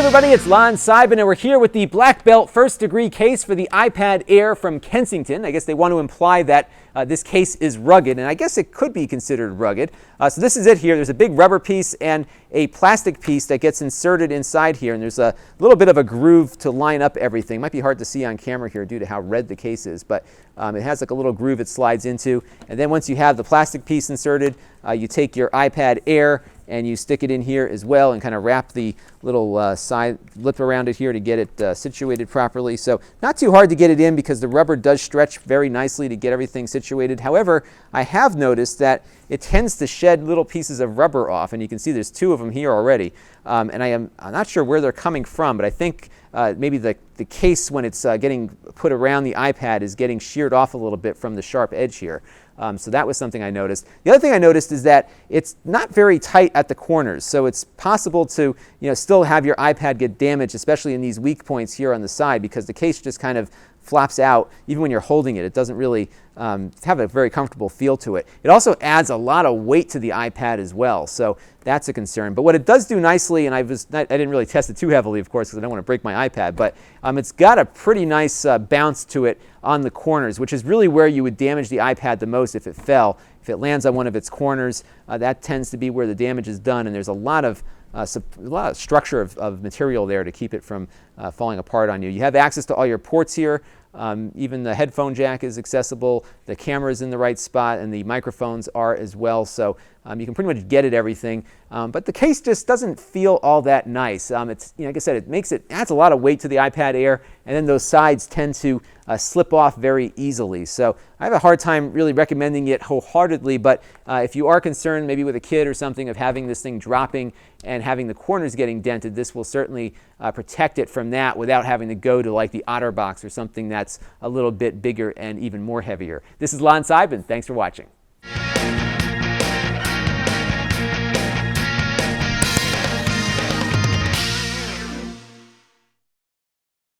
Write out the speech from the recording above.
everybody, it's Lon.TV, and we're here with the Black Belt first degree case for the iPad Air from Kensington. I guess they want to imply that this case is rugged, and I guess it could be considered rugged. So this is it here. There's a big rubber piece and a plastic piece that gets inserted inside here, and there's a little bit of a groove to line up everything. Might be hard to see on camera here due to how red the case is, but it has like a little groove it slides into. And then once you have the plastic piece inserted, you take your iPad Air and you stick it in here as well and kind of wrap the little side lip around it here to get it situated properly. So not too hard to get it in because the rubber does stretch very nicely to get everything situated. However, I have noticed that it tends to shed little pieces of rubber off, and you can see there's two of them here already. And I'm not sure where they're coming from, but I think maybe the case when it's getting put around the iPad is getting sheared off a little bit from the sharp edge here. So that was something I noticed. The other thing I noticed is that it's not very tight at the corners, so it's possible to still have your iPad get damaged, especially in these weak points here on the side, because the case just kind of flops out. Even when you're holding it, it doesn't really have a very comfortable feel to it. It also adds a lot of weight to the iPad as well, so that's a concern. But what it does do nicely, and I didn't really test it too heavily, of course, because I don't want to break my iPad, but it's got a pretty nice bounce to it on the corners, which is really where you would damage the iPad the most if it fell. If it lands on one of its corners, that tends to be where the damage is done, and there's a lot of structure of material there to keep it from falling apart on you. You have access to all your ports here. Even the headphone jack is accessible, the camera is in the right spot, and the microphones are as well, so you can pretty much get at everything. But the case just doesn't feel all that nice. It's, like I said, it adds a lot of weight to the iPad Air, and then those sides tend to slip off very easily. So I have a hard time really recommending it wholeheartedly, but if you are concerned maybe with a kid or something of having this thing dropping and having the corners getting dented, this will certainly protect it from that without having to go to like the OtterBox or something that's a little bit bigger and even more heavier. This is Lon.TV, and thanks for watching.